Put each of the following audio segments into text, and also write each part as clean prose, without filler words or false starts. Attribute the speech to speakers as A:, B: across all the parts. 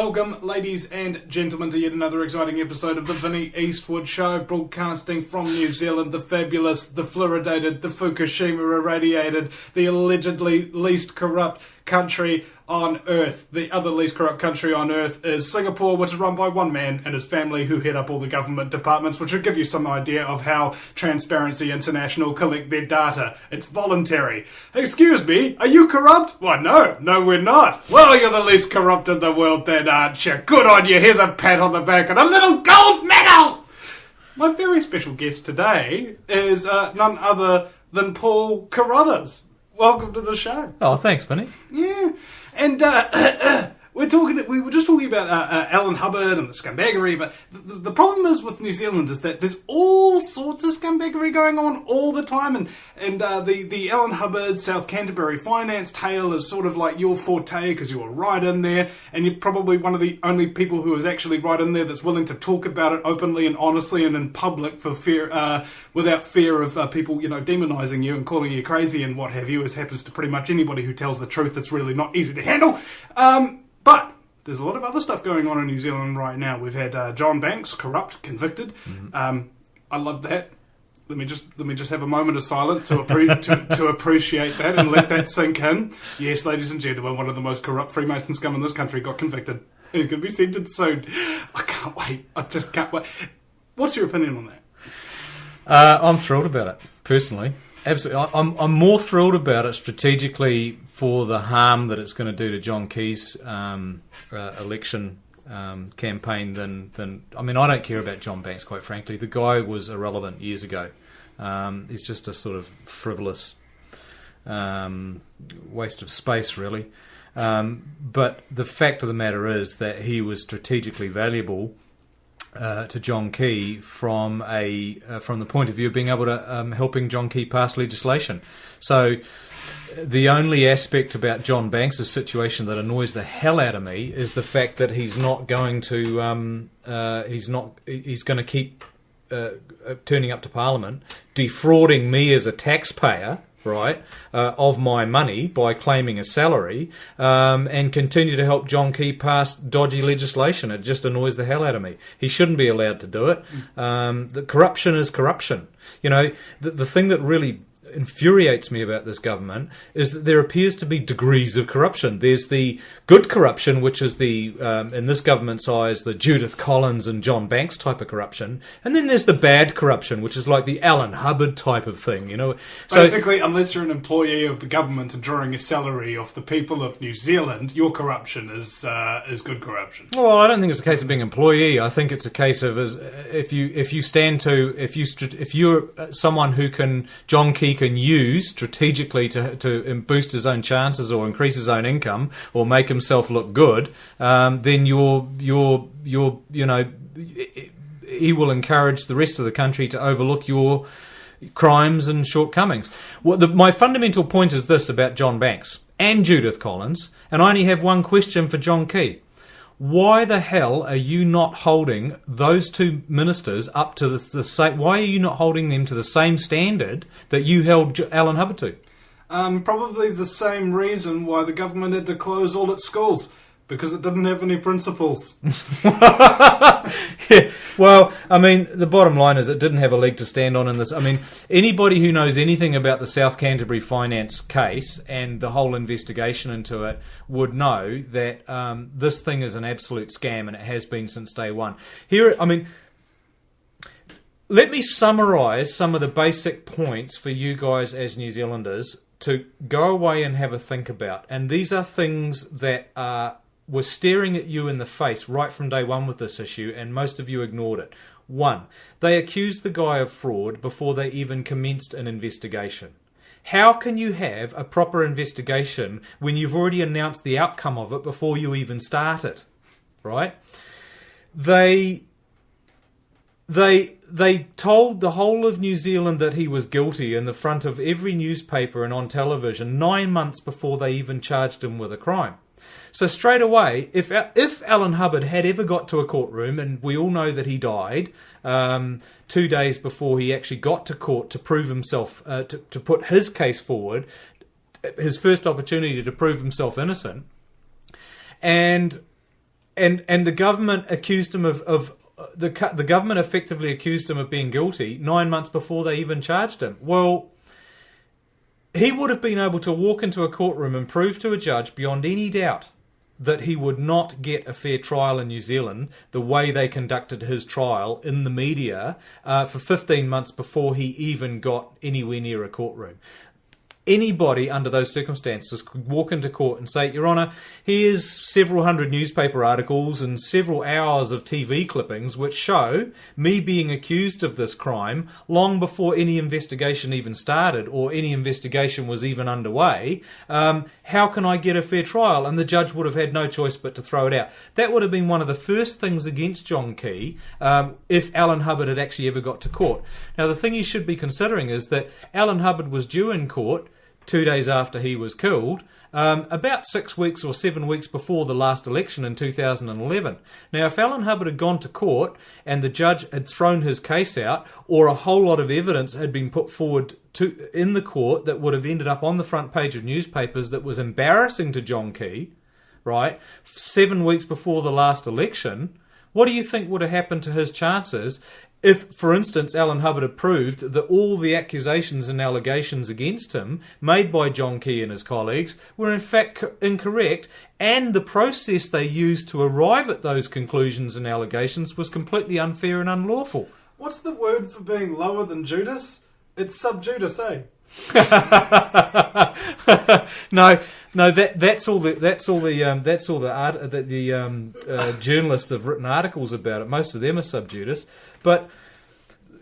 A: Welcome, ladies and gentlemen, to yet another exciting episode of the Vinnie Eastwood Show, broadcasting from New Zealand, the fabulous, the fluoridated, the Fukushima irradiated, the allegedly least corrupt country on Earth. The other least corrupt country on Earth is Singapore, which is run by one man and his family who head up all the government departments, which will give you some idea of how Transparency International collect their data. It's voluntary. Excuse me, are you corrupt? Why, no, we're not. Well, you're the least corrupt in the world then, aren't you? Good on you, here's a pat on the back and a little gold medal! My very special guest today is none other than Paul Carruthers. Welcome to the show.
B: Oh, thanks, Vinny.
A: Yeah. And we were just talking about Alan Hubbard and the scumbaggery, but the problem is with New Zealand is that there's all sorts of scumbaggery going on all the time, and the Alan Hubbard South Canterbury finance tale is sort of like your forte because you were right in there, and you're probably one of the only people who is actually right in there that's willing to talk about it openly and honestly and in public for fear, without fear of people, demonising you and calling you crazy and what have you, as happens to pretty much anybody who tells the truth. That's really not easy to handle. But there's a lot of other stuff going on in New Zealand right now. We've had John Banks, corrupt, convicted. Mm-hmm. I love that. Let me just have a moment of silence to appreciate that and let that sink in. Yes, ladies and gentlemen, one of the most corrupt Freemason scum in this country got convicted. He's going to be sentenced soon. I can't wait. I just can't wait. What's your opinion on that?
B: I'm thrilled about it, personally. Absolutely. I'm more thrilled about it strategically for the harm that it's going to do to John Key's election campaign than I don't care about John Banks, quite frankly. The guy was irrelevant years ago. He's just a sort of frivolous waste of space, really. But the fact of the matter is that he was strategically valuable to John Key from the point of view of being able to helping John Key pass legislation. So the only aspect about John Banks' situation that annoys the hell out of me is the fact that he's not going to he's going to keep turning up to Parliament, defrauding me as a taxpayer, right, of my money by claiming a salary, and continue to help John Key pass dodgy legislation. It just annoys the hell out of me. He shouldn't be allowed to do it. The corruption is corruption. The thing that really infuriates me about this government is that there appears to be degrees of corruption. There's the good corruption, which is the in this government's eyes, the Judith Collins and John Banks type of corruption, and then there's the bad corruption, which is like the Alan Hubbard type of thing. So
A: basically, unless you're an employee of the government and drawing a salary off the people of New Zealand, your corruption is good corruption.
B: Well, I don't think it's a case of being an employee. I think it's a case of if you're someone who John Key can use strategically to boost his own chances or increase his own income or make himself look good, then he will encourage the rest of the country to overlook your crimes and shortcomings. My fundamental point is this about John Banks and Judith Collins, and I only have one question for John Key. Why the hell are you not holding those two ministers up to the same? Why are you not holding them to the same standard that you held Alan Hubbard to?
A: Probably the same reason why the government had to close all its schools. Because it didn't have any principals.
B: Yeah, well, the bottom line is it didn't have a leg to stand on in this. Anybody who knows anything about the South Canterbury finance case and the whole investigation into it would know that this thing is an absolute scam, and it has been since day one. Let me summarise some of the basic points for you guys as New Zealanders to go away and have a think about. And these are things that were staring at you in the face right from day one with this issue, and most of you ignored it. 1, they accused the guy of fraud before they even commenced an investigation. How can you have a proper investigation when you've already announced the outcome of it before you even start it? Right? They told the whole of New Zealand that he was guilty in the front of every newspaper and on television 9 months before they even charged him with a crime. So straight away, if Alan Hubbard had ever got to a courtroom, and we all know that he died 2 days before he actually got to court to prove himself, to put his case forward, his first opportunity to prove himself innocent, and And the government accused him of the government effectively accused him of being guilty 9 months before they even charged him. Well, he would have been able to walk into a courtroom and prove to a judge beyond any doubt that he would not get a fair trial in New Zealand the way they conducted his trial in the media for 15 months before he even got anywhere near a courtroom. Anybody under those circumstances could walk into court and say, Your Honour, here's several hundred newspaper articles and several hours of TV clippings which show me being accused of this crime long before any investigation even started or any investigation was even underway. How can I get a fair trial? And the judge would have had no choice but to throw it out. That would have been one of the first things against John Key if Alan Hubbard had actually ever got to court. Now, the thing you should be considering is that Alan Hubbard was due in court 2 days after he was killed, about 6 weeks or 7 weeks before the last election in 2011. Now, if Alan Hubbard had gone to court and the judge had thrown his case out, or a whole lot of evidence had been put forward in the court that would have ended up on the front page of newspapers that was embarrassing to John Key, right, 7 weeks before the last election, what do you think would have happened to his chances if, for instance, Alan Hubbard had proved that all the accusations and allegations against him made by John Key and his colleagues were in fact incorrect, and the process they used to arrive at those conclusions and allegations was completely unfair and unlawful?
A: What's the word for being lower than Judas? It's sub Judas, eh?
B: No, that's all the journalists have written articles about it. Most of them are sub Judas, but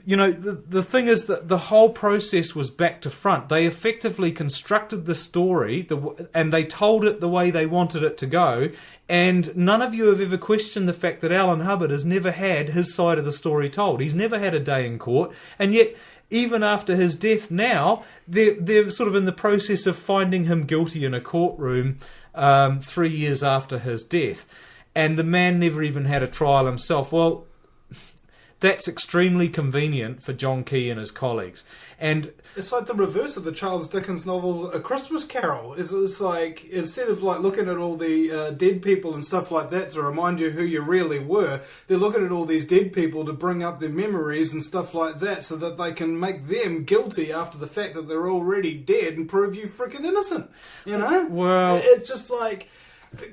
B: you know the thing is that the whole process was back to front. They effectively constructed the story and they told it the way they wanted it to go. And none of you have ever questioned the fact that Alan Hubbard has never had his side of the story told. He's never had a day in court, and yet, even after his death now, they're sort of in the process of finding him guilty in a courtroom 3 years after his death. And the man never even had a trial himself. Well, that's extremely convenient for John Key and his colleagues. And
A: it's like the reverse of the Charles Dickens novel A Christmas Carol. It's like, instead of like looking at all the dead people and stuff like that to remind you who you really were, they're looking at all these dead people to bring up their memories and stuff like that so that they can make them guilty after the fact that they're already dead and prove you freaking innocent. You know?
B: Well,
A: it's just like,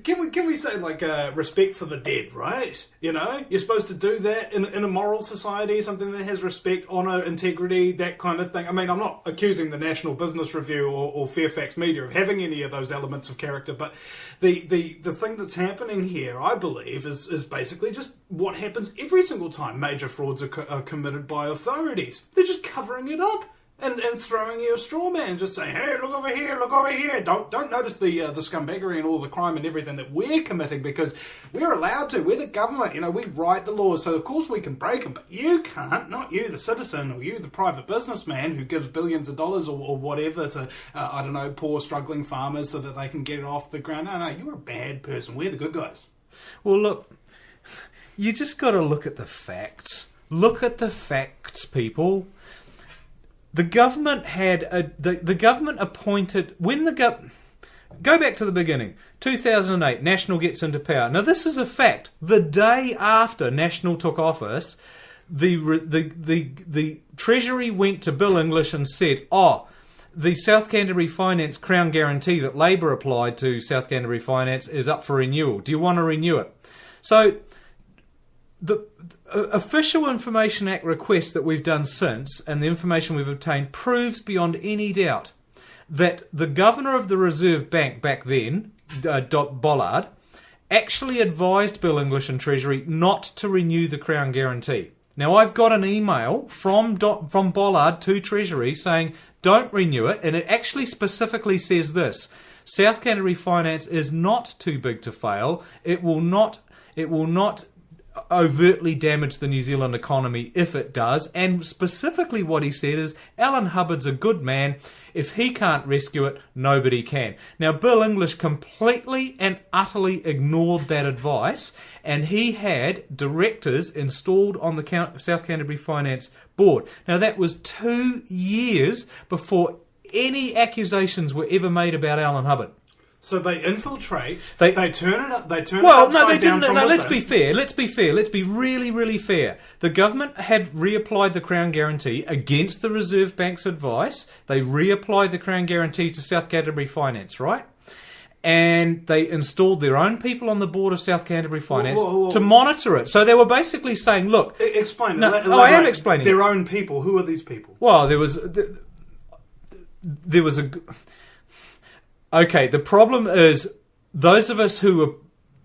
A: Can we say, like, respect for the dead, right? You know? You're supposed to do that in a moral society, something that has respect, honour, integrity, that kind of thing. I mean, I'm not accusing the National Business Review or Fairfax Media of having any of those elements of character, but the thing that's happening here, I believe, is basically just what happens every single time major frauds are committed by authorities. They're just covering it up. And throwing you a straw man, just saying, hey, look over here, look over here. Don't notice the scumbaggery and all the crime and everything that we're committing, because we're allowed to. We're the government, you know, we write the laws, so of course we can break them, but you can't, not you, the citizen, or you, the private businessman who gives billions of dollars or whatever to, I don't know, poor struggling farmers so that they can get it off the ground. No, you're a bad person. We're the good guys.
B: Well, look, you just got to look at the facts. Look at the facts, people. The government had the government appointed when go back to the beginning. 2008, National gets into power. Now this is a fact. The day after National took office, the Treasury went to Bill English and said, the South Canterbury Finance Crown Guarantee that Labor applied to South Canterbury Finance is up for renewal. Do you want to renew it? So the Official Information Act request that we've done since, and the information we've obtained, proves beyond any doubt that the governor of the Reserve Bank back then, Bollard, actually advised Bill English and Treasury not to renew the Crown Guarantee. Now, I've got an email from Bollard to Treasury saying, don't renew it, and it actually specifically says this: South Canterbury Finance is not too big to fail. It will not overtly damage the New Zealand economy if it does. And specifically what he said is, Alan Hubbard's a good man. If he can't rescue it, nobody can. Now, Bill English completely and utterly ignored that advice, and he had directors installed on the South Canterbury Finance Board. Now, that was 2 years before any accusations were ever made about Alan Hubbard.
A: So they infiltrate. They turn it up. They turn
B: Well,
A: it
B: no,
A: upside
B: they didn't.
A: down.
B: No, let's be fair. Let's be fair. Let's be really, really fair. The government had reapplied the Crown Guarantee against the Reserve Bank's advice. They reapplied the Crown Guarantee to South Canterbury Finance, right? And they installed their own people on the board of South Canterbury Finance to monitor it. So they were basically saying, look...
A: Explain.
B: No, I am explaining.
A: Their own people. Who are these people?
B: Well, there was a... Okay, the problem is those of us who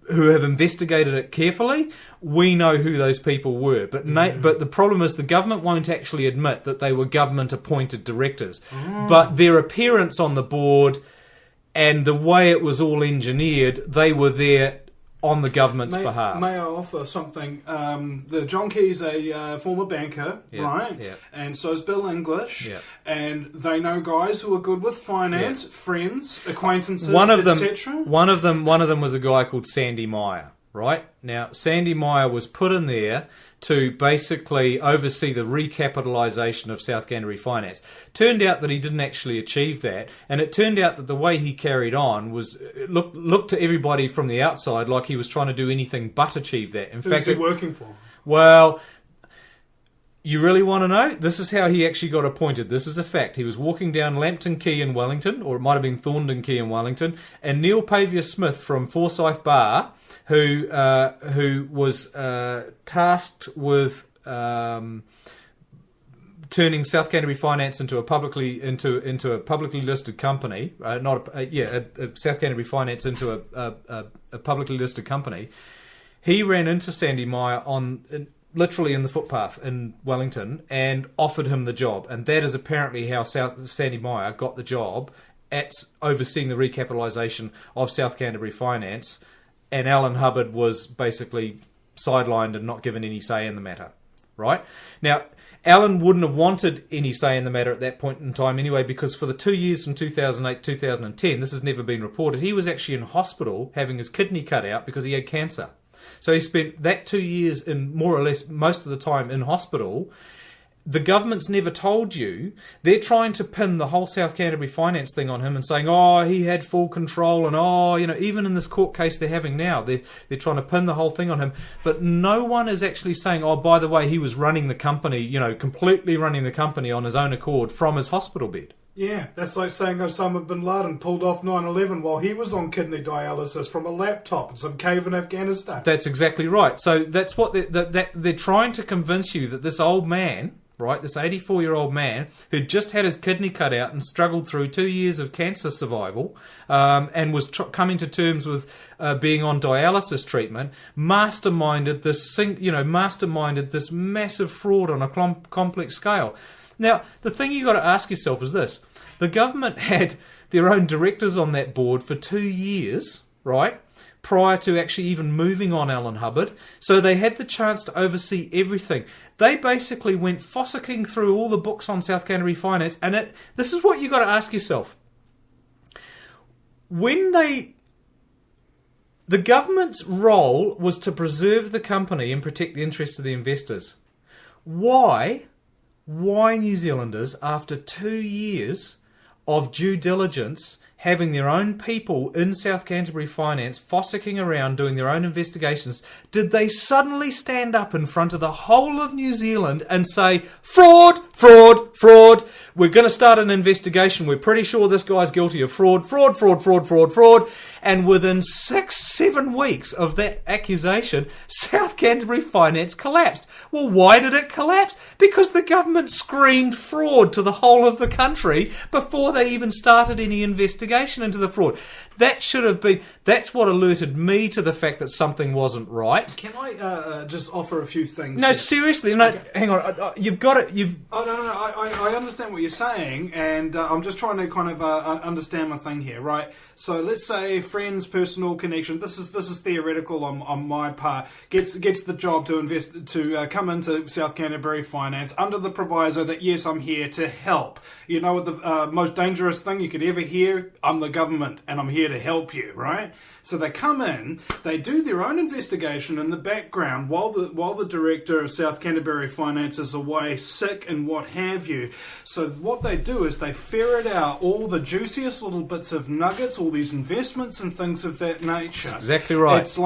B: have investigated it carefully, we know who those people were. But but the problem is the government won't actually admit that they were government-appointed directors. But their appearance on the board and the way it was all engineered, they were there on the government's behalf.
A: May I offer something? The John Key's a former banker, right? Yeah. And so is Bill English. Yeah. And they know guys who are good with finance, friends, acquaintances, etc.
B: One of them was a guy called Sandy Meyer, right? Now, Sandy Meyer was put in there to basically oversee the recapitalisation of South Canterbury Finance. Turned out that he didn't actually achieve that, and it turned out that the way he carried on was looked to everybody from the outside like he was trying to do anything but achieve that.
A: Who was he working for?
B: Well, you really want to know? This is how he actually got appointed. This is a fact. He was walking down Lambton Quay in Wellington, or it might have been Thorndon Quay in Wellington, and Neil Pavier-Smith from Forsyth Bar, who was tasked with turning South Canterbury Finance into a publicly listed company. South Canterbury Finance into a publicly listed company. He ran into Sandy Meyer literally in the footpath in Wellington and offered him the job, and that is apparently how Sandy Meyer got the job at overseeing the recapitalisation of South Canterbury Finance, and Alan Hubbard was basically sidelined and not given any say in the matter, right? Now, Alan wouldn't have wanted any say in the matter at that point in time anyway, because for the 2 years from 2008 to 2010, this has never been reported, he was actually in hospital having his kidney cut out because he had cancer. So he spent that 2 years in more or less most of the time in hospital. The government's never told you. They're trying to pin the whole South Canterbury Finance thing on him and saying, oh, he had full control, and even in this court case they're having now, they're trying to pin the whole thing on him. But no one is actually saying, oh, by the way, he was running the company, completely running the company on his own accord from his hospital bed.
A: Yeah, that's like saying Osama bin Laden pulled off 9/11 while he was on kidney dialysis from a laptop in some cave in Afghanistan.
B: That's exactly right. So that's what they're trying to convince you that this old man, right, this 84-year-old man who'd just had his kidney cut out and struggled through 2 years of cancer survival and was coming to terms with being on dialysis treatment, masterminded this massive fraud on a complex scale. Now, the thing you've got to ask yourself is this. The government had their own directors on that board for 2 years, right, prior to actually even moving on Alan Hubbard. So they had the chance to oversee everything. They basically went fossicking through all the books on South Canterbury Finance, and this is what you've got to ask yourself. The government's role was to preserve the company and protect the interests of the investors. Why, New Zealanders, after 2 years of due diligence, having their own people in South Canterbury Finance fossicking around doing their own investigations, did they suddenly stand up in front of the whole of New Zealand and say, fraud, fraud, fraud, we're going to start an investigation, we're pretty sure this guy's guilty of fraud, fraud, fraud, fraud, fraud, fraud, and within 6-7 weeks of that accusation, South Canterbury Finance collapsed. Well, why did it collapse? Because the government screamed fraud to the whole of the country before they even started any investigation into the fraud. That's what alerted me to the fact that something wasn't right.
A: Can I just offer a few things?
B: No, seriously, no, okay. Hang on. You've got it.
A: Oh, no. I understand what you're saying, and I'm just trying to kind of understand my thing here, right? So let's say friends, personal connection. This is theoretical on my part. Gets the job to come into South Canterbury Finance under the proviso that yes, I'm here to help. You know what the most dangerous thing you could ever hear I'm the government and I'm here to help you, right? So they come in, they do their own investigation in the background while the director of South Canterbury Finance is away, sick and what have you. So what they do is they ferret out all the juiciest little bits of nuggets, all these investments and things of that nature.
B: That's exactly right.
A: It's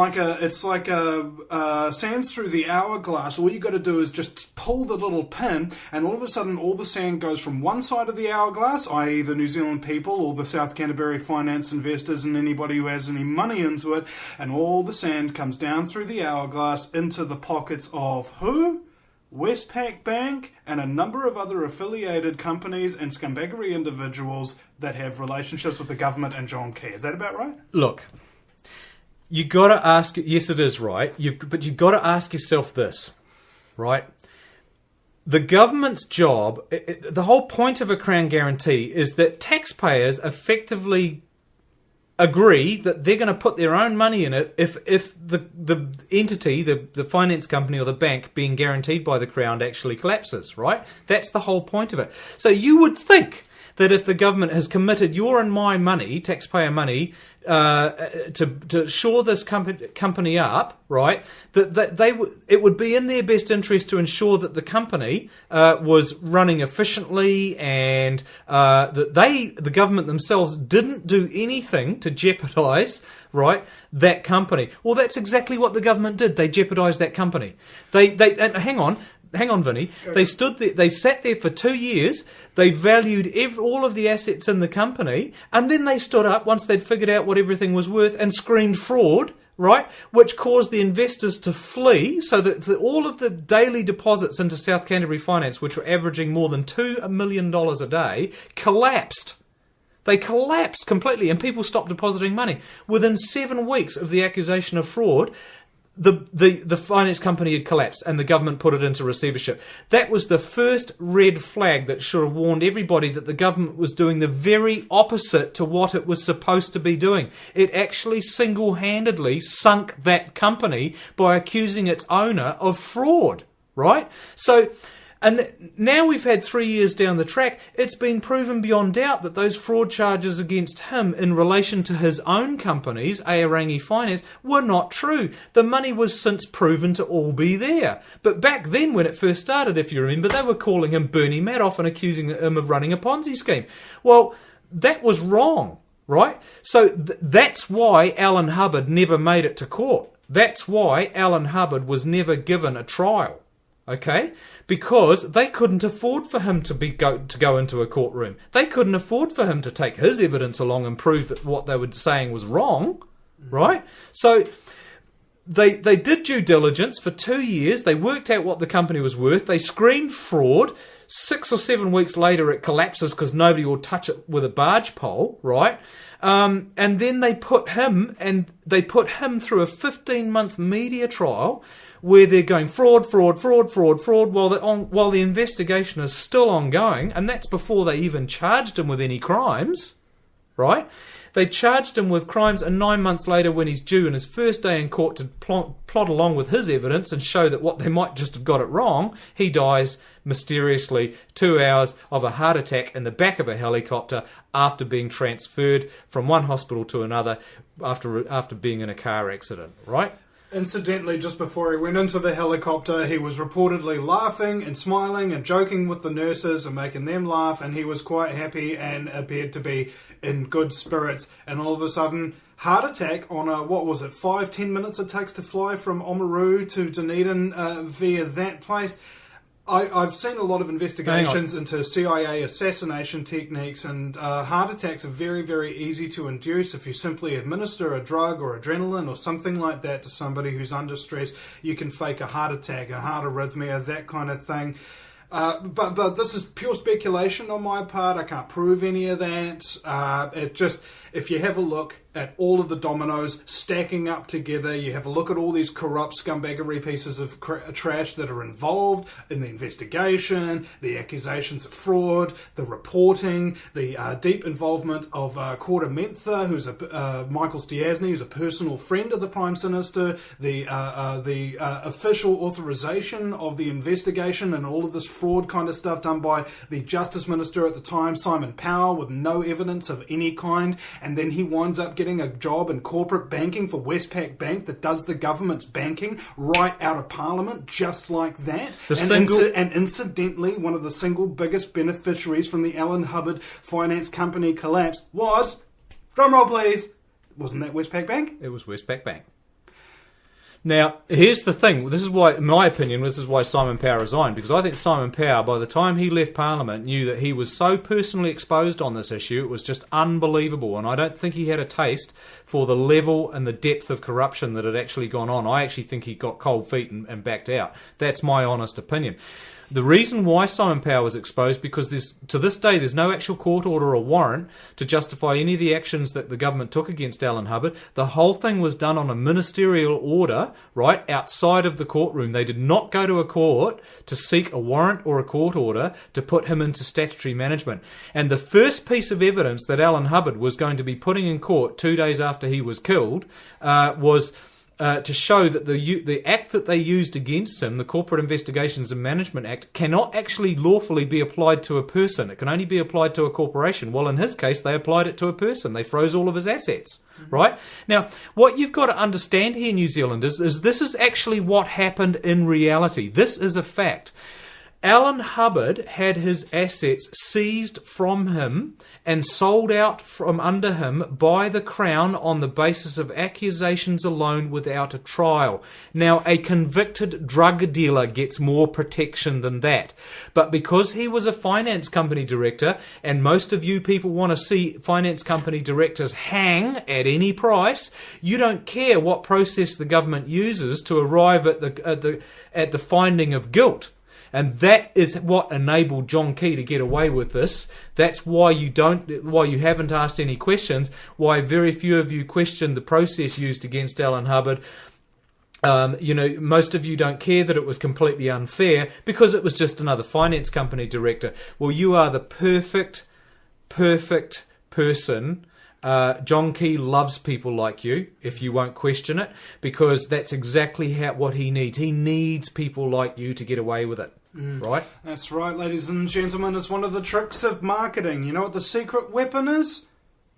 A: like a sands through the hourglass. All you got to do is just pull the little pin, and all of a sudden all the sand goes from one side of the hourglass, i.e. the New Zealand people or the South Canterbury Finance investors and anybody who has any money into it, and all the sand comes down through the hourglass into the pockets of who? Westpac Bank and a number of other affiliated companies and scumbaggery individuals that have relationships with the government and John Key. Is that about right?
B: Look, you got to ask. Yes, it is right. But you've got to ask yourself this, right? The government's job, the whole point of a Crown guarantee is that taxpayers effectively agree that they're going to put their own money in it if the entity, the finance company or the bank being guaranteed by the Crown actually collapses, right? That's the whole point of it. So you would think that if the government has committed your and my money, taxpayer money, to shore this company up, right, that it would be in their best interest to ensure that the company was running efficiently, and that the government themselves didn't do anything to jeopardise, right, that company. Well, that's exactly what the government did. They jeopardised that company. And hang on, Vinny. They stood there. They sat there for 2 years. They valued all of the assets in the company, and then they stood up once they'd figured out what everything was worth and screamed fraud, right? Which caused the investors to flee, so that all of the daily deposits into South Canterbury Finance, which were averaging more than $2 million a day, collapsed. They collapsed completely, and people stopped depositing money. Within 7 weeks of the accusation of fraud, the finance company had collapsed and the government put it into receivership. That was the first red flag that should have warned everybody that the government was doing the very opposite to what it was supposed to be doing. It actually single-handedly sunk that company by accusing its owner of fraud, right? So, and now we've had 3 years down the track, it's been proven beyond doubt that those fraud charges against him in relation to his own companies, Aorangi Finance, were not true. The money was since proven to all be there. But back then, when it first started, if you remember, they were calling him Bernie Madoff and accusing him of running a Ponzi scheme. Well, that was wrong, right? So that's why Alan Hubbard never made it to court. That's why Alan Hubbard was never given a trial. Okay? Because they couldn't afford for him to go into a courtroom. They couldn't afford for him to take his evidence along and prove that what they were saying was wrong, right? So they did due diligence for 2 years. They worked out what the company was worth. They screened fraud. 6 or 7 weeks later, it collapses because nobody will touch it with a barge pole, right? And then they put him through a 15-month media trial where they're going fraud, while the investigation is still ongoing, and that's before they even charged him with any crimes, right? They charged him with crimes, and 9 months later, when he's due in his first day in court to plot along with his evidence and show that what they might just have got it wrong, he dies mysteriously 2 hours of a heart attack in the back of a helicopter after being transferred from one hospital to another after being in a car accident, right?
A: Incidentally, just before he went into the helicopter, he was reportedly laughing and smiling and joking with the nurses and making them laugh, and he was quite happy and appeared to be in good spirits. And all of a sudden, heart attack on a, 5-10 minutes it takes to fly from Oamaru to Dunedin via that place. I've seen a lot of investigations into CIA assassination techniques, and heart attacks are very, very easy to induce if you simply administer a drug or adrenaline or something like that to somebody who's under stress. You can fake a heart attack, a heart arrhythmia, that kind of thing. But this is pure speculation on my part. I can't prove any of that. It just, if you have a look, at all of the dominoes stacking up together. You have a look at all these corrupt scumbaggery pieces of trash that are involved in the investigation, the accusations of fraud, the reporting, the deep involvement of Corda Mentha, who's Michael Stiassny, who's a personal friend of the Prime Minister, the official authorization of the investigation and all of this fraud kind of stuff done by the Justice Minister at the time, Simon Power, with no evidence of any kind, and then he winds up getting a job in corporate banking for Westpac Bank that does the government's banking right out of Parliament, just like that. And incidentally, one of the single biggest beneficiaries from the Alan Hubbard finance company collapse was, drumroll please, wasn't that Westpac Bank?
B: It was Westpac Bank. Now, here's the thing. This is why, in my opinion, this is why Simon Power resigned. Because I think Simon Power, by the time he left Parliament, knew that he was so personally exposed on this issue, it was just unbelievable. And I don't think he had a taste for the level and the depth of corruption that had actually gone on. I actually think he got cold feet and backed out. That's my honest opinion. The reason why Simon Power was exposed, because to this day there's no actual court order or warrant to justify any of the actions that the government took against Alan Hubbard. The whole thing was done on a ministerial order, right, outside of the courtroom. They did not go to a court to seek a warrant or a court order to put him into statutory management. And the first piece of evidence that Alan Hubbard was going to be putting in court 2 days after he was killed was to show that the act that they used against him, the Corporate Investigations and Management Act, cannot actually lawfully be applied to a person. It can only be applied to a corporation. Well, in his case, they applied it to a person. They froze all of his assets. Right? Now, what you've got to understand here, New Zealanders, is this is actually what happened in reality. This is a fact. Alan Hubbard had his assets seized from him and sold out from under him by the Crown on the basis of accusations alone without a trial. Now, a convicted drug dealer gets more protection than that. But because he was a finance company director, and most of you people want to see finance company directors hang at any price, you don't care what process the government uses to arrive at the finding of guilt. And that is what enabled John Key to get away with this. That's why you haven't asked any questions, why very few of you questioned the process used against Alan Hubbard. Most of you don't care that it was completely unfair because it was just another finance company director. Well, you are the perfect person. John Key loves people like you, if you won't question it, because that's exactly what he needs. He needs people like you to get away with it. Right?
A: That's right, ladies and gentlemen. It's one of the tricks of marketing. You know what the secret weapon is?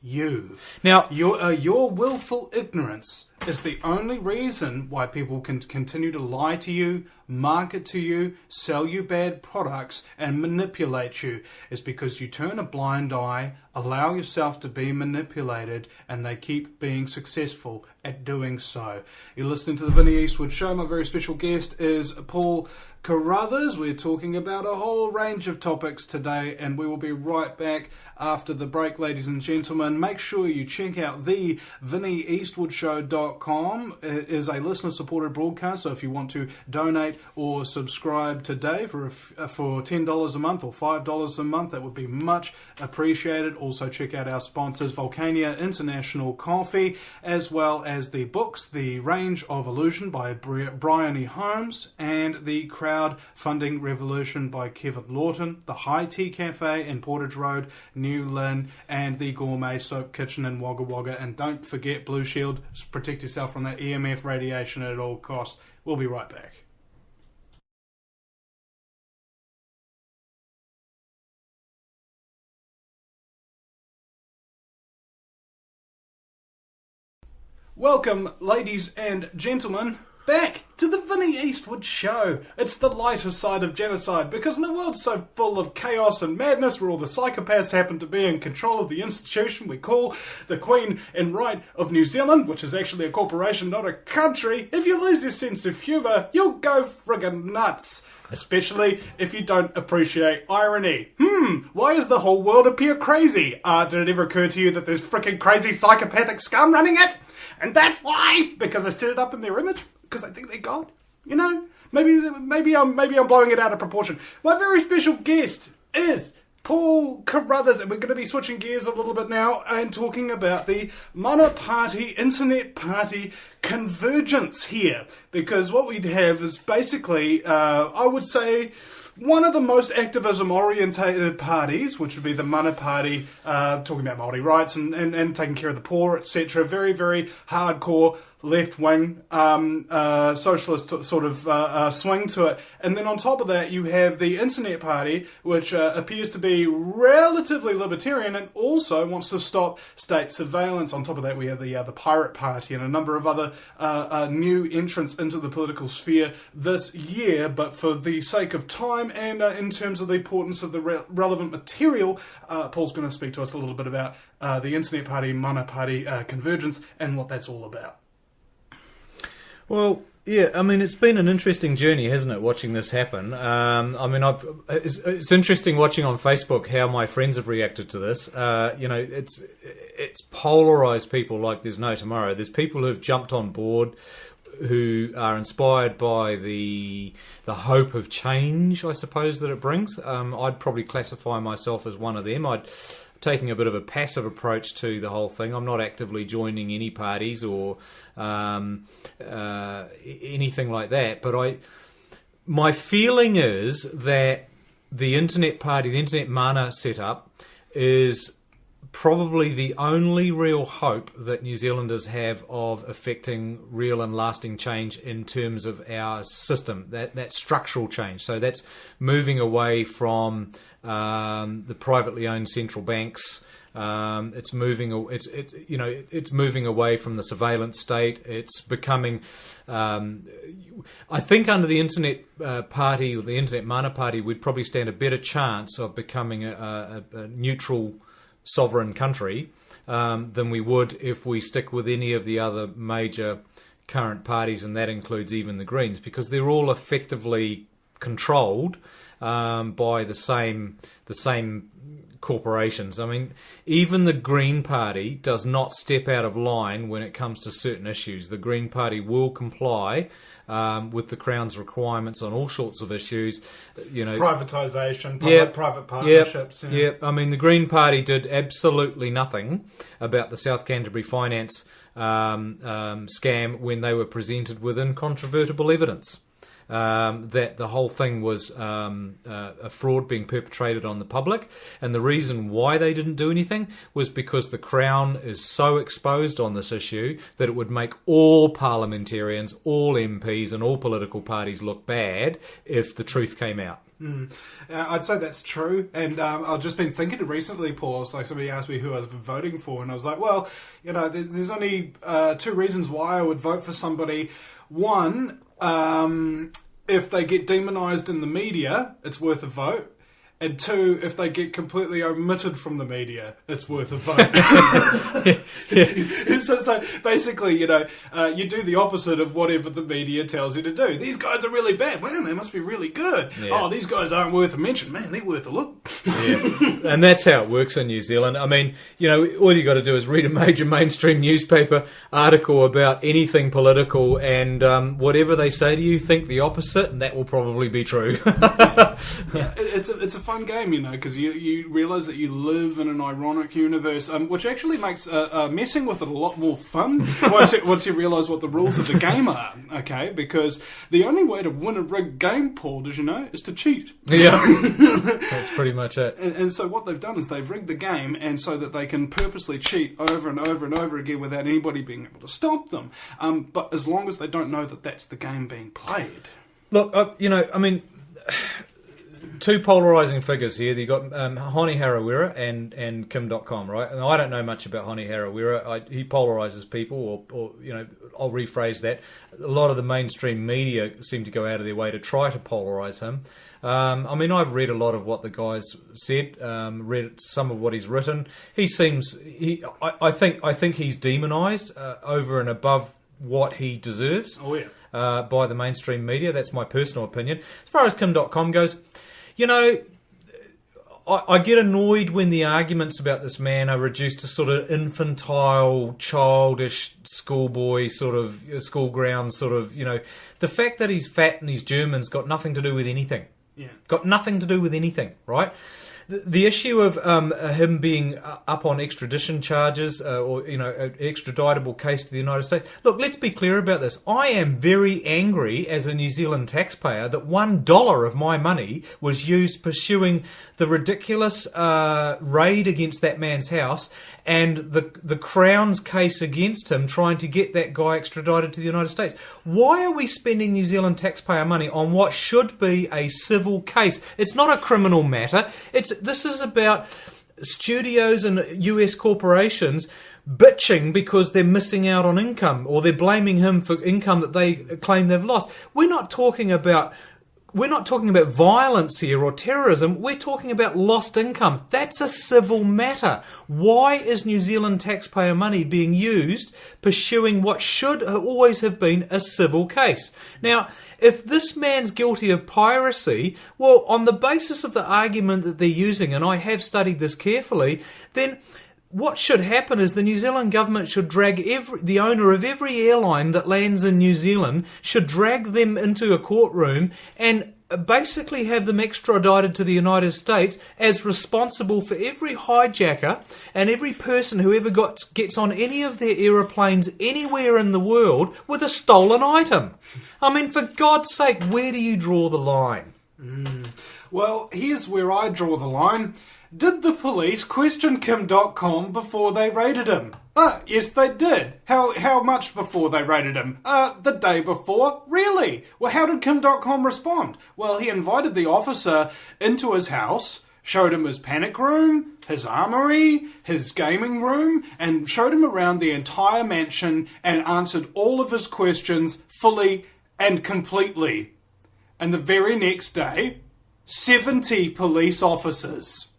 A: You.
B: Now,
A: your willful ignorance is the only reason why people can continue to lie to you, market to you, sell you bad products, and manipulate you. Is because you turn a blind eye, allow yourself to be manipulated, and they keep being successful at doing so. You're listening to the Vinnie Eastwood Show. My very special guest is Paul Carruthers. We're talking about a whole range of topics today, and we will be right back after the break, ladies and gentlemen. Make sure you check out the VinnieEastwoodShow.com. It is a listener-supported broadcast, so if you want to donate or subscribe today for $10 a month or $5 a month, that would be much appreciated. Also, check out our sponsors, Volcania International Coffee, as well as the books, The Range of Illusion by Brian E. Holmes, and the Crowdfunding Revolution by Kevin Lawton, the High Tea Cafe in Portage Road, New Lynn, and the Gourmet Soap Kitchen in Wagga Wagga. And don't forget Blue Shield. Protect yourself from that EMF radiation at all costs. We'll be right back. Welcome, ladies and gentlemen, back to the Vinnie Eastwood Show. It's the lighter side of genocide, because in a world so full of chaos and madness, where all the psychopaths happen to be in control of the institution we call the Queen and Right of New Zealand, which is actually a corporation, not a country, if you lose your sense of humour, you'll go friggin' nuts. Especially if you don't appreciate irony. Why does the whole world appear crazy? Did it ever occur to you that there's frickin' crazy psychopathic scum running it? And that's why! Because they set it up in their image? Because they think they're God? You know? Maybe I'm blowing it out of proportion. My very special guest is Paul Carruthers, and we're going to be switching gears a little bit now and talking about the Mana Party, Internet Party convergence here. Because what we'd have is basically, I would say, one of the most activism-orientated parties, which would be the Mana Party, talking about Māori rights and taking care of the poor, etc. Very, very hardcore left-wing socialist sort of swing to it. And then on top of that, you have the Internet Party, which appears to be relatively libertarian and also wants to stop state surveillance. On top of that, we have the Pirate Party and a number of other new entrants into the political sphere this year. But for the sake of time and in terms of the importance of the relevant material, Paul's going to speak to us a little bit about the Internet Party, Mana Party convergence and what that's all about.
B: Well, yeah, I mean, it's been an interesting journey, hasn't it, watching this happen? It's interesting watching on Facebook how my friends have reacted to this. It's polarised people like there's no tomorrow. There's people who've jumped on board who are inspired by the hope of change, I suppose, that it brings. I'd probably classify myself as one of them. Taking a bit of a passive approach to the whole thing. I'm not actively joining any parties or anything like that. But my feeling is that the Internet Party, the Internet Mana setup, is probably the only real hope that New Zealanders have of affecting real and lasting change in terms of our system, that structural change. So that's moving away from the privately owned central banks. It's moving away from the surveillance state. It's becoming, I think, under the Internet Party or the Internet Mana Party, we'd probably stand a better chance of becoming a neutral sovereign country than we would if we stick with any of the other major current parties, and that includes even the Greens, because they're all effectively controlled by the same corporations. I mean, even the Green Party does not step out of line when it comes to certain issues. The Green Party will comply with the Crown's requirements on all sorts of issues.
A: Privatisation, public-private partnerships.
B: Yep. I mean, the Green Party did absolutely nothing about the South Canterbury finance scam when they were presented with incontrovertible evidence. That the whole thing was a fraud being perpetrated on the public, and the reason why they didn't do anything was because the Crown is so exposed on this issue that it would make all parliamentarians, all MPs and all political parties look bad if the truth came out.
A: I'd say that's true, and I've just been thinking recently, Paul. It's like somebody asked me who I was voting for, and I was like, well, there's only two reasons why I would vote for somebody. One, if they get demonised in the media, it's worth a vote. And two, if they get completely omitted from the media, it's worth a vote. So basically, you do the opposite of whatever the media tells you to do. These guys are really bad. Man, they must be really good. Yeah. Oh, these guys aren't worth a mention. Man, they're worth a look.
B: Yeah. And that's how it works in New Zealand. I mean, all you got to do is read a major mainstream newspaper article about anything political, and whatever they say to you, think the opposite, and that will probably be true.
A: Yeah, it's a fun game, because you realise that you live in an ironic universe, which actually makes messing with it a lot more fun once you realise what the rules of the game are, okay? Because the only way to win a rigged game, Paul, is to cheat.
B: Yeah, that's pretty much it.
A: And so what they've done is they've rigged the game, and so that they can purposely cheat over and over and over again without anybody being able to stop them. But as long as they don't know that that's the game being played.
B: Look, two polarising figures here. You've got Honi Harawira and Kim.com, right? And I don't know much about Honi Harawira. He polarises people, or I'll rephrase that. A lot of the mainstream media seem to go out of their way to try to polarise him. I've read a lot of what the guy's said, read some of what he's written. I think he's demonised over and above what he deserves.
A: Oh, yeah.
B: By the mainstream media. That's my personal opinion. As far as Kim.com goes, I get annoyed when the arguments about this man are reduced to sort of infantile, childish, schoolboy sort of, school grounds sort of, the fact that he's fat and he's German's got nothing to do with anything.
A: Yeah.
B: Got nothing to do with anything, right? the issue of him being up on extradition charges or an extraditable case to the United States. Look, let's be clear about this. I am very angry as a New Zealand taxpayer that $1 of my money was used pursuing the ridiculous raid against that man's house and the Crown's case against him trying to get that guy extradited to the United States. Why are we spending New Zealand taxpayer money on what should be a civil case? It's not a criminal matter. This is about studios and US corporations bitching because they're missing out on income, or they're blaming him for income that they claim they've lost. We're not talking about violence here or terrorism. We're talking about lost income. That's a civil matter. Why is New Zealand taxpayer money being used pursuing what should always have been a civil case? Now, if this man's guilty of piracy, well, on the basis of the argument that they're using, and I have studied this carefully, then what should happen is the New Zealand government should drag the owner of every airline that lands in New Zealand, should drag them into a courtroom and basically have them extradited to the United States as responsible for every hijacker and every person who ever gets on any of their aeroplanes anywhere in the world with a stolen item. I mean, for God's sake, where do you draw the line?
A: Well, here's where I draw the line. Did the police question Kim.com before they raided him? Yes, they did. How much before they raided him? The day before. Really? Well, how did Kim.com respond? Well, he invited the officer into his house, showed him his panic room, his armory, his gaming room, and showed him around the entire mansion and answered all of his questions fully and completely. And the very next day, 70 police officers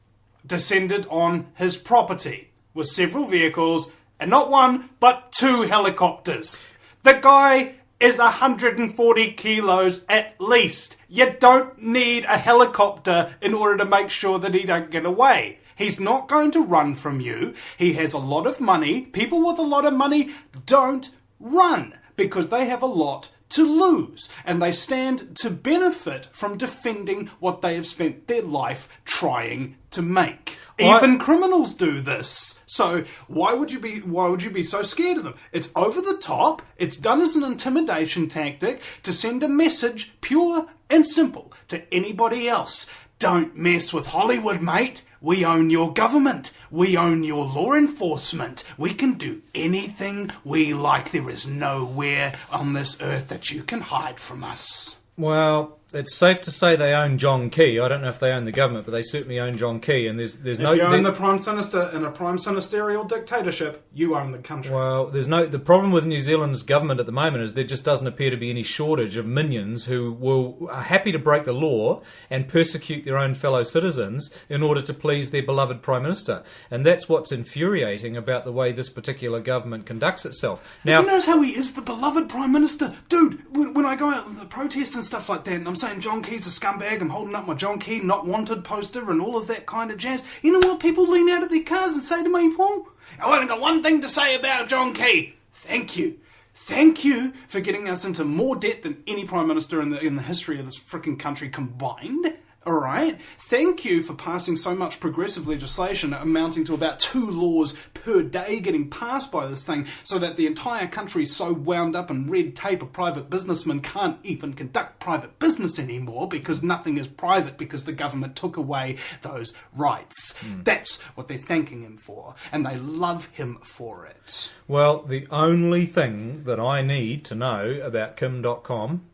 A: descended on his property with several vehicles and not one but 2 helicopters. The guy is 140 kilos at least. You don't need a helicopter in order to make sure that he don't get away. He's not going to run from you. He has a lot of money. People with a lot of money don't run because they have a lot to lose, and they stand to benefit from defending what they have spent their life trying to make. Even criminals do this. So why would you be so scared of them? It's over the top. It's done as an intimidation tactic to send a message, pure and simple, to anybody else. Don't mess with Hollywood, mate. We own your government. We own your law enforcement. We can do anything we like. There is nowhere on this earth that you can hide from us.
B: Well, it's safe to say they own John Key. I don't know if they own the government, but they certainly own John Key. And there's no.
A: If you own the Prime Minister in a Prime Ministerial dictatorship, you own the country.
B: Well, the problem with New Zealand's government at the moment is there just doesn't appear to be any shortage of minions who are happy to break the law and persecute their own fellow citizens in order to please their beloved Prime Minister. And that's what's infuriating about the way this particular government conducts itself.
A: Now, notice how he is the beloved Prime Minister. Dude, when I go out with the protests and stuff like that, and I'm saying John Key's a scumbag, I'm holding up my John Key not wanted poster and all of that kind of jazz, you know what people lean out of their cars and say to me, Paul? I've only got one thing to say about John Key. Thank you. Thank you for getting us into more debt than any Prime Minister in the history of this frickin' country combined. Alright? Thank you for passing so much progressive legislation amounting to about 2 laws per day getting passed by this thing so that the entire country is so wound up in red tape a private businessman can't even conduct private business anymore because nothing is private because the government took away those rights. That's what they're thanking him for, and they love him for it.
B: Well, the only thing that I need to know about Kim.com,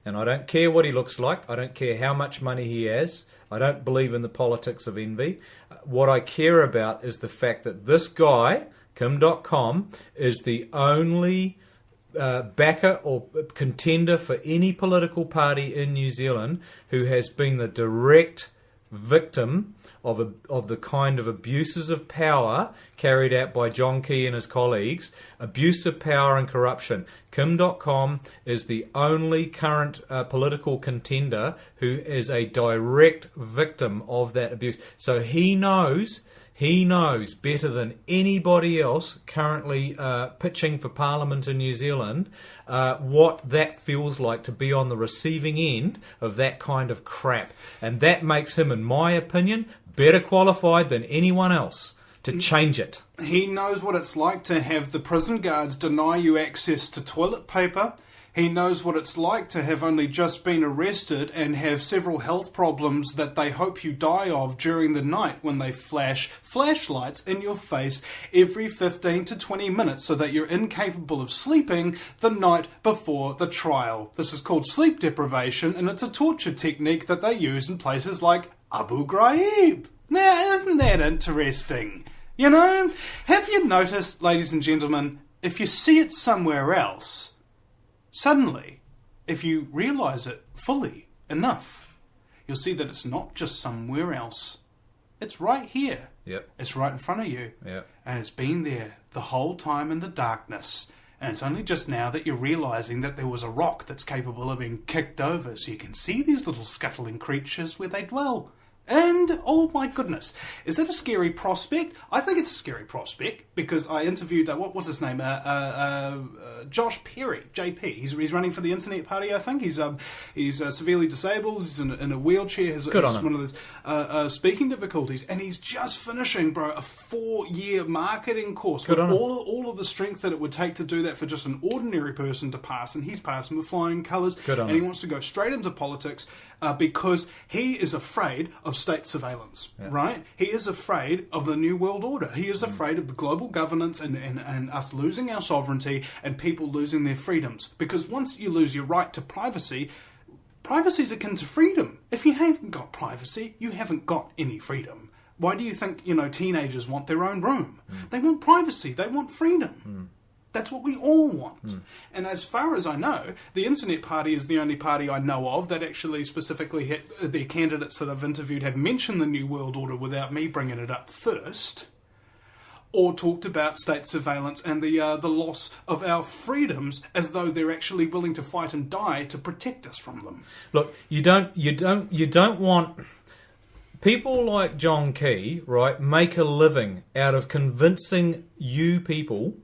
B: and I don't care what he looks like, I don't care how much money he has, I don't believe in the politics of envy. What I care about is the fact that this guy, Kim.com, is the only backer or contender for any political party in New Zealand who has been the direct victim of the kind of abuses of power carried out by John Key and his colleagues, abuse of power and corruption. Kim.com is the only current political contender who is a direct victim of that abuse. So he knows better than anybody else currently pitching for Parliament in New Zealand what that feels like to be on the receiving end of that kind of crap. And that makes him, in my opinion, better qualified than anyone else to change it.
A: He knows what it's like to have the prison guards deny you access to toilet paper. He knows what it's like to have only just been arrested and have several health problems that they hope you die of during the night when they flash flashlights in your face every 15 to 20 minutes so that you're incapable of sleeping the night before the trial. This is called sleep deprivation, and it's a torture technique that they use in places like Abu Ghraib. Now, isn't that interesting? You know, have you noticed, ladies and gentlemen, if you see it somewhere else, suddenly, if you realise it fully enough, you'll see that it's not just somewhere else. It's right here.
B: Yep.
A: It's right in front of you.
B: Yep.
A: And it's been there the whole time in the darkness. And it's only just now that you're realising that there was a rock that's capable of being kicked over so you can see these little scuttling creatures where they dwell. And, oh my goodness, is that a scary prospect? I think it's a scary prospect because I interviewed, what's his name? Josh Perry, JP. He's running for the Internet Party, I think. He's severely disabled. He's in a wheelchair. He's one of those speaking difficulties. And he's just finishing, bro, a 4-year marketing course with all of the strength that it would take to do that for just an ordinary person to pass. And he's passing with flying colours. And he wants to go straight into politics because he is afraid of state surveillance, right? He is afraid of the New World Order. He is afraid of the global governance and us losing our sovereignty and people losing their freedoms. Because once you lose your right to privacy, privacy is akin to freedom. If you haven't got privacy, you haven't got any freedom. Why do you think, teenagers want their own room? They want privacy. They want freedom. That's what we all want. And as far as I know, the Internet Party is the only party I know of that actually specifically their candidates that I've interviewed have mentioned the New World Order without me bringing it up first, or talked about state surveillance and the loss of our freedoms as though they're actually willing to fight and die to protect us from them.
B: Look, you don't want people like John Key, right, make a living out of convincing you people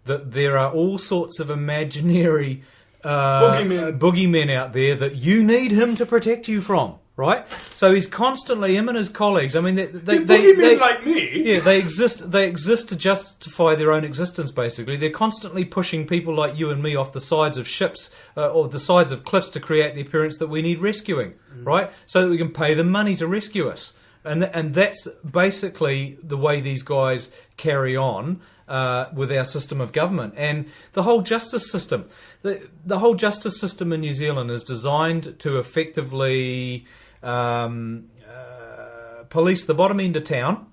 B: that there are all sorts of imaginary boogeymen out there that you need him to protect you from, right? So he's constantly, him and his colleagues, I mean, they
A: boogeymen like me.
B: Yeah, they exist to justify their own existence, basically. They're constantly pushing people like you and me off the sides of ships or the sides of cliffs to create the appearance that we need rescuing, right? So that we can pay them money to rescue us. And that's basically the way these guys carry on with our system of government. And the whole justice system. The whole justice system in New Zealand is designed to effectively police the bottom end of town,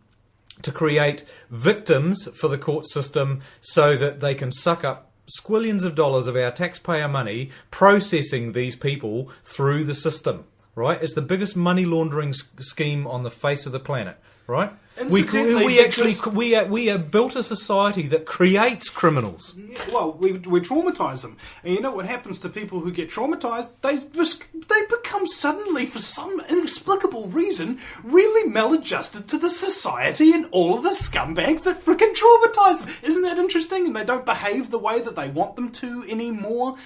B: to create victims for the court system so that they can suck up squillions of dollars of our taxpayer money processing these people through the system. Right, it's the biggest money laundering scheme on the face of the planet. Right, we have built a society that creates criminals.
A: Well, we traumatise them, and you know what happens to people who get traumatised? They become suddenly, for some inexplicable reason, really maladjusted to the society and all of the scumbags that frickin' traumatise them. Isn't that interesting? And they don't behave the way that they want them to anymore.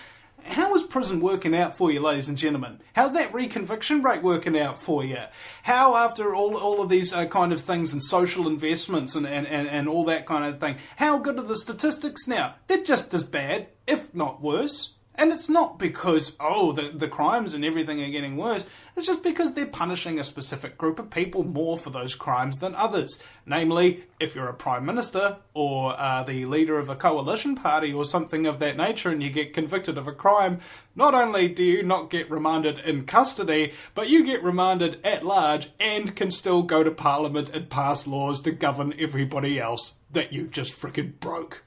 A: How is prison working out for you, ladies and gentlemen? How's that reconviction rate working out for you? How, after all of these kind of things and social investments and all that kind of thing, how good are the statistics now? They're just as bad, if not worse. And it's not because, the crimes and everything are getting worse. It's just because they're punishing a specific group of people more for those crimes than others. Namely, if you're a Prime Minister or the leader of a coalition party or something of that nature and you get convicted of a crime, not only do you not get remanded in custody, but you get remanded at large and can still go to Parliament and pass laws to govern everybody else that you just frickin' broke.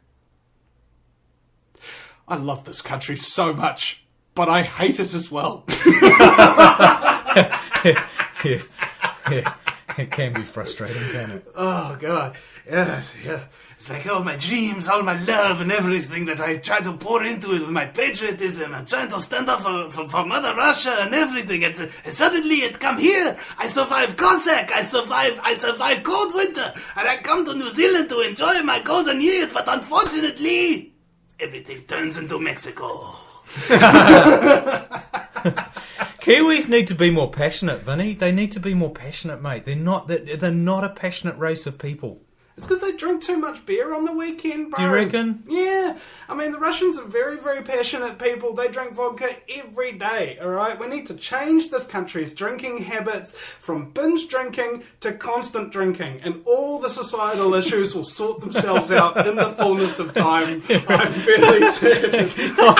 A: I love this country so much, but I hate it as well.
B: Yeah. It can be frustrating, can't it?
A: Oh, God. Yes, yeah. It's like all my dreams, all my love and everything that I try to pour into it with my patriotism. I'm trying to stand up for Mother Russia and everything. And suddenly it come here. I survived Cossack. I survived cold winter. And I come to New Zealand to enjoy my golden years. But unfortunately, everything turns into Mexico.
B: Kiwis need to be more passionate, Vinny. They need to be more passionate, mate. They're not a passionate race of people.
A: It's because they drink too much beer on the weekend, bro.
B: Do you reckon?
A: Yeah. I mean, the Russians are very, very passionate people. They drink vodka every day, alright? We need to change this country's drinking habits from binge drinking to constant drinking. And all the societal issues will sort themselves out in the fullness of time. I'm fairly certain.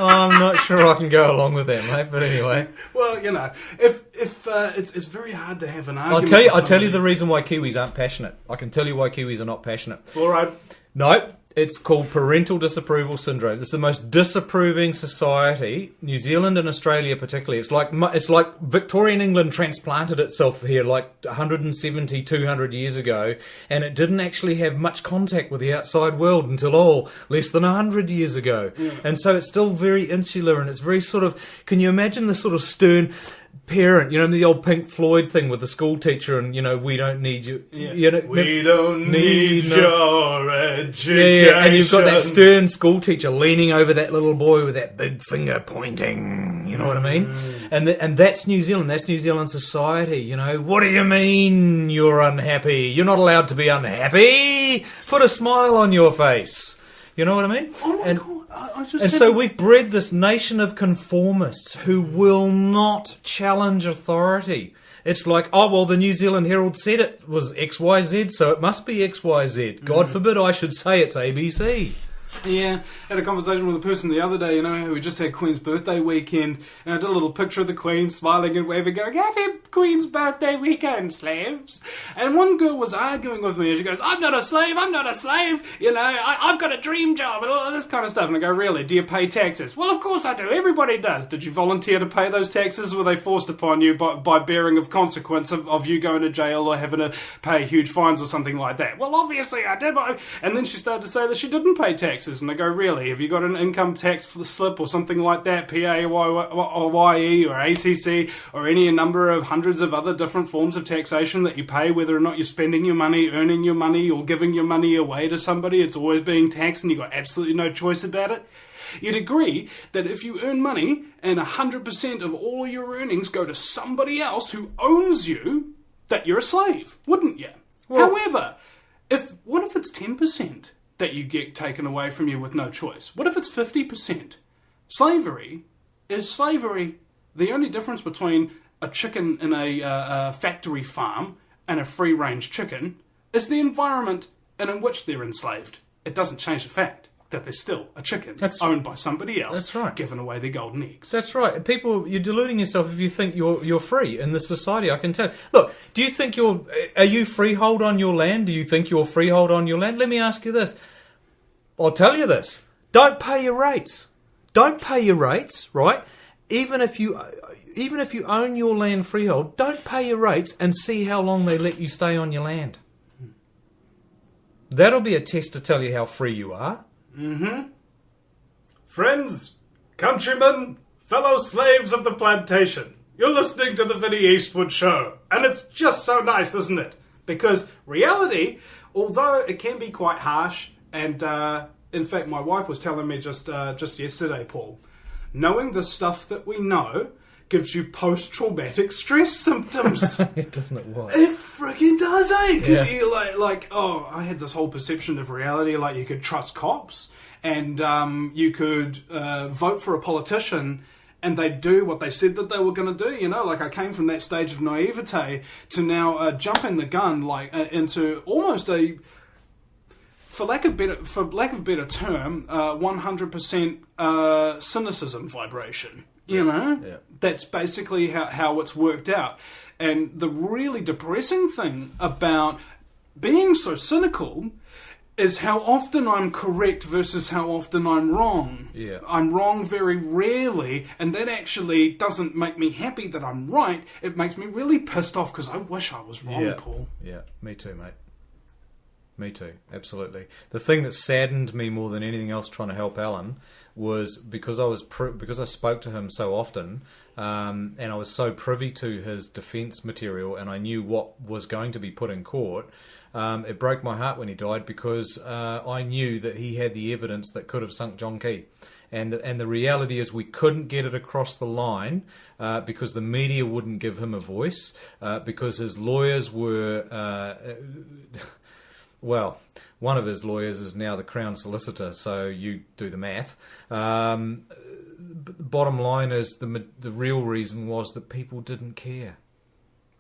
B: I'm not sure I can go along with that, mate. But anyway,
A: well, you know, if it's very hard to have an argument.
B: I'll tell you the reason why Kiwis aren't passionate. I can tell you why Kiwis are not passionate.
A: All right.
B: No, it's called parental disapproval syndrome. It's the most disapproving society. New Zealand and Australia particularly. It's like Victorian England transplanted itself here like 170, 200 years ago, and it didn't actually have much contact with the outside world until less than 100 years ago. Yeah. And so it's still very insular, and it's very sort of, can you imagine the sort of stern parent, you know, the old Pink Floyd thing with the school teacher, and, you know, we don't need you.
A: Yeah.
B: You know,
A: we don't need your education.
B: Yeah, and you've got that stern school teacher leaning over that little boy with that big finger pointing. You know what I mean? And that's New Zealand. That's New Zealand society. You know, what do you mean you're unhappy? You're not allowed to be unhappy. Put a smile on your face. You know what I mean?
A: Oh my God.
B: So we've bred this nation of conformists who will not challenge authority. It's like, oh, well, the New Zealand Herald said it was XYZ, so it must be XYZ. God forbid I should say it's ABC.
A: Yeah, I had a conversation with a person the other day, you know, who just had Queen's birthday weekend, and I did a little picture of the Queen smiling and waving, going, "Happy Queen's birthday weekend, slaves." And one girl was arguing with me, and she goes, I'm not a slave, you know, I've got a dream job, and all this kind of stuff. And I go, really, do you pay taxes? Well, of course I do, everybody does. Did you volunteer to pay those taxes, or were they forced upon you by bearing of consequence of you going to jail or having to pay huge fines or something like that? Well, obviously I did. And then she started to say that she didn't pay taxes. And I go, really? Have you got an income tax for the slip or something like that? PAYE or ACC or any number of hundreds of other different forms of taxation that you pay, whether or not you're spending your money, earning your money, or giving your money away to somebody. It's always being taxed and you've got absolutely no choice about it. You'd agree that if you earn money and 100% of all your earnings go to somebody else who owns you, that you're a slave, wouldn't you? Well, however, what if it's 10%? That you get taken away from you with no choice? What if it's 50%? Slavery is slavery. The only difference between a chicken in a factory farm and a free-range chicken is the environment in which they're enslaved. It doesn't change the fact that they're still a chicken owned by somebody else.
B: That's right.
A: Giving away their golden eggs. That's
B: right. People, you're deluding yourself if you think you're free in this society. I can tell. Look, do you think are you freehold on your land? Do you think you're freehold on your land? Let me ask you this. I'll tell you this. Don't pay your rates. Don't pay your rates, right? Even if you own your land freehold, don't pay your rates and see how long they let you stay on your land. That'll be a test to tell you how free you are.
A: Mm-hmm. Friends, countrymen, fellow slaves of the plantation, you're listening to the Vinny Eastwood Show, and it's just so nice, isn't it? Because reality, although it can be quite harsh, and in fact my wife was telling me just yesterday, Paul, knowing the stuff that we know gives you post-traumatic stress symptoms.
B: It doesn't it? What?
A: It freaking does, eh? Because you're I had this whole perception of reality, like you could trust cops, and you could vote for a politician, and they do what they said that they were going to do, you know? Like, I came from that stage of naivete to now jumping the gun, into almost a, for lack of better term, 100% cynicism vibration. You know? Yeah. That's basically how it's worked out. And the really depressing thing about being so cynical is how often I'm correct versus how often I'm wrong.
B: Yeah.
A: I'm wrong very rarely, and that actually doesn't make me happy that I'm right. It makes me really pissed off because I wish I was wrong, Paul.
B: Yeah, me too, mate. Me too, absolutely. The thing that saddened me more than anything else trying to help Alan was because I spoke to him so often, and I was so privy to his defence material, and I knew what was going to be put in court. It broke my heart when he died because I knew that he had the evidence that could have sunk John Key. And the reality is we couldn't get it across the line because the media wouldn't give him a voice, because his lawyers were... well, one of his lawyers is now the Crown Solicitor, so you do the math. But the bottom line is the real reason was that people didn't care.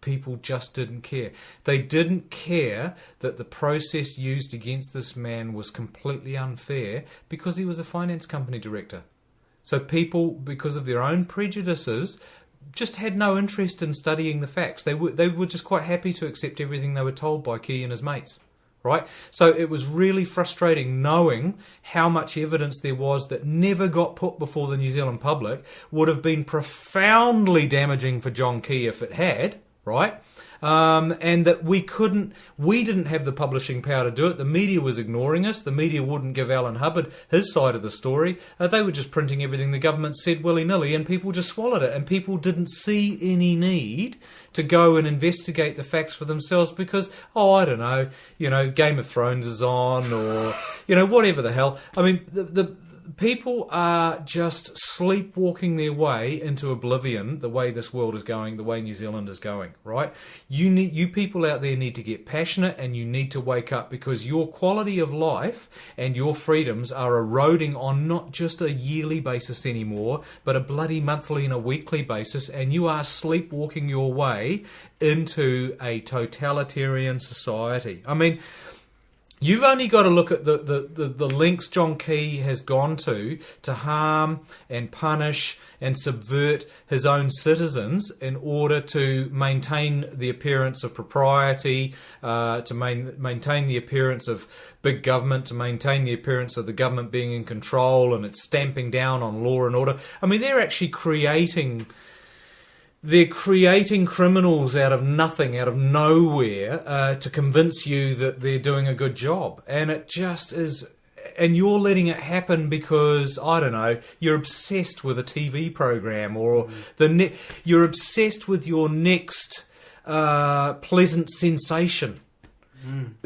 B: People just didn't care. They didn't care that the process used against this man was completely unfair because he was a finance company director. So people, because of their own prejudices, just had no interest in studying the facts. They were just quite happy to accept everything they were told by Key and his mates. Right? So it was really frustrating knowing how much evidence there was that never got put before the New Zealand public, would have been profoundly damaging for John Key if it had, right? And that we didn't have the publishing power to do it. The media was ignoring us. The media wouldn't give Alan Hubbard his side of the story. They were just printing everything the government said willy-nilly, and people just swallowed it. And people didn't see any need to go and investigate the facts for themselves because, I don't know, Game of Thrones is on, or, whatever the hell. I mean, the people are just sleepwalking their way into oblivion, the way this world is going, the way New Zealand is going, right? You people out there need to get passionate, and you need to wake up, because your quality of life and your freedoms are eroding on not just a yearly basis anymore, but a bloody monthly and a weekly basis, and you are sleepwalking your way into a totalitarian society. I mean, you've only got to look at the lengths John Key has gone to harm and punish and subvert his own citizens in order to maintain the appearance of propriety, to maintain the appearance of big government, to maintain the appearance of the government being in control and it's stamping down on law and order. I mean, they're actually creating criminals out of nothing, out of nowhere, to convince you that they're doing a good job. And it just is... And you're letting it happen because, I don't know, you're obsessed with a TV program, or you're obsessed with your next pleasant sensation.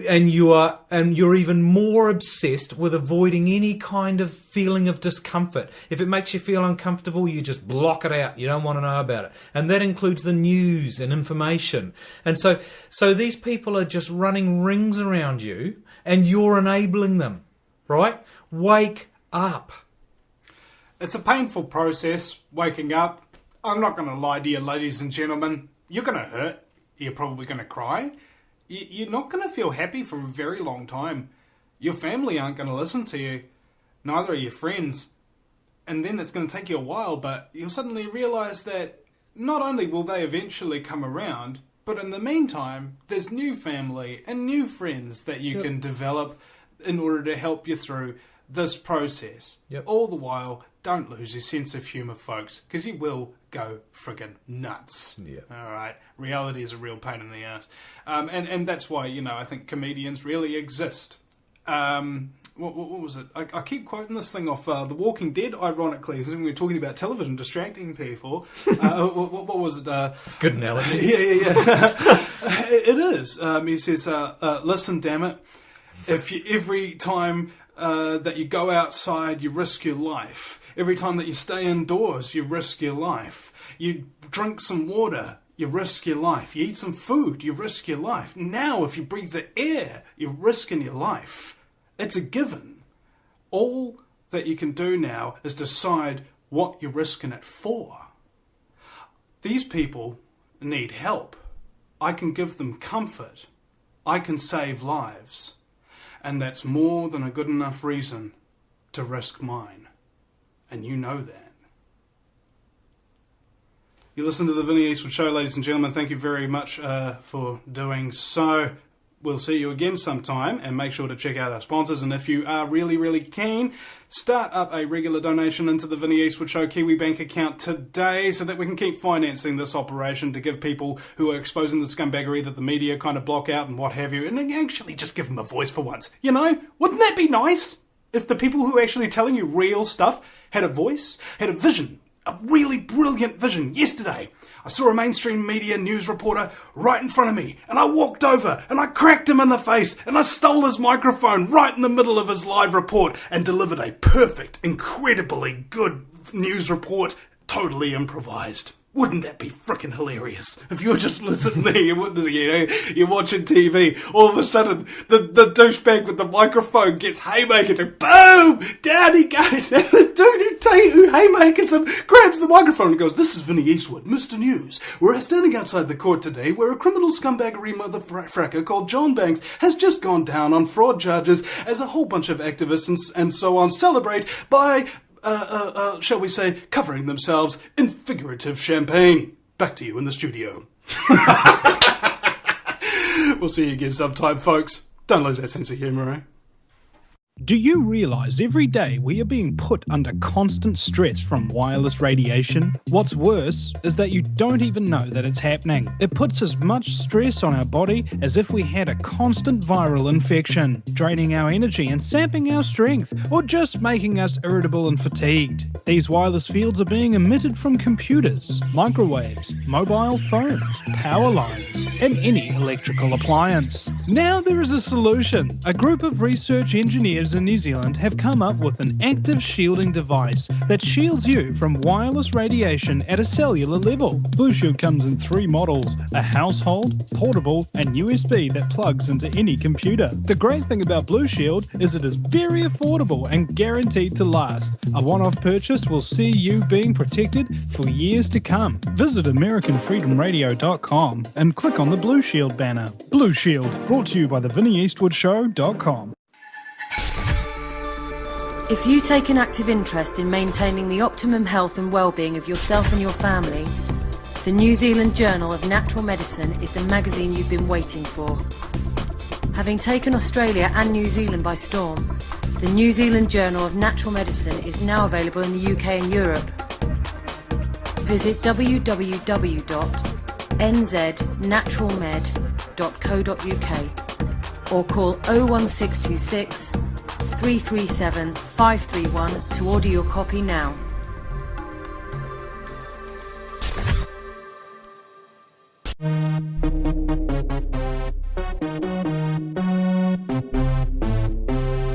B: And you're even more obsessed with avoiding any kind of feeling of discomfort. If it makes you feel uncomfortable, you just block it out. You don't want to know about it. And that includes the news and information. And so these people are just running rings around you, and you're enabling them, right? Wake up.
A: It's a painful process, waking up. I'm not going to lie to you, ladies and gentlemen. You're going to hurt. You're probably going to cry. You're not going to feel happy for a very long time. Your family aren't going to listen to you. Neither are your friends. And then it's going to take you a while, but you'll suddenly realise that not only will they eventually come around, but in the meantime, there's new family and new friends that you can develop in order to help you through this process. All the while, don't lose your sense of humour, folks, because you will go friggin' nuts. Alright, reality is a real pain in the ass. And that's why, I think comedians really exist. What was it? I keep quoting this thing off The Walking Dead, ironically, when we were talking about television distracting people. What was it?
B: It's a good analogy.
A: Yeah. It is. He says, listen, damn it, every time that you go outside, you risk your life. Every time that you stay indoors, you risk your life. You drink some water, you risk your life. You eat some food, you risk your life. Now, if you breathe the air, you're risking your life. It's a given. All that you can do now is decide what you're risking it for. These people need help. I can give them comfort. I can save lives. And that's more than a good enough reason to risk mine. And you know that. You listen to the Vinnie Eastwood Show, ladies and gentlemen. Thank you very much for doing so. We'll see you again sometime, and make sure to check out our sponsors. And if you are really, really keen, start up a regular donation into the Vinnie Eastwood Show Kiwi Bank account today so that we can keep financing this operation to give people who are exposing the scumbaggery that the media kind of block out and what have you, and actually just give them a voice for once. Wouldn't that be nice? If the people who are actually telling you real stuff had a voice, had a vision, a really brilliant vision. Yesterday, I saw a mainstream media news reporter right in front of me, and I walked over and I cracked him in the face and I stole his microphone right in the middle of his live report and delivered a perfect, incredibly good news report, totally improvised. Wouldn't that be frickin' hilarious? If you were just listening there, you're watching TV, all of a sudden, the douchebag with the microphone gets haymakered and boom! Down he goes, and the dude who haymakers him grabs the microphone and goes, "This is Vinnie Eastwood, Mr. News. We're standing outside the court today where a criminal scumbaggery motherfracker called John Banks has just gone down on fraud charges as a whole bunch of activists and so on celebrate by shall we say, covering themselves in figurative champagne." Back to you in the studio. We'll see you again sometime, folks. Don't lose that sense of humour, eh?
C: Do you realise every day we are being put under constant stress from wireless radiation? What's worse is that you don't even know that it's happening. It puts as much stress on our body as if we had a constant viral infection, draining our energy and sapping our strength, or just making us irritable and fatigued. These wireless fields are being emitted from computers, microwaves, mobile phones, power lines, and any electrical appliance. Now there is a solution. A group of research engineers in New Zealand have come up with an active shielding device that shields you from wireless radiation at a cellular level. Blue Shield comes in 3 models: a household, portable, and USB that plugs into any computer. The great thing about Blue Shield is it is very affordable and guaranteed to last. A one-off purchase will see you being protected for years to come. Visit AmericanFreedomRadio.com and click on the Blue Shield banner. Blue Shield, brought to you by theVinnieEastwoodShow.com.
D: If you take an active interest in maintaining the optimum health and well-being of yourself and your family, the New Zealand Journal of Natural Medicine is the magazine you've been waiting for. Having taken Australia and New Zealand by storm, the New Zealand Journal of Natural Medicine is now available in the UK and Europe. Visit www.nznaturalmed.co.uk or call 01626 337 531 to order your copy now.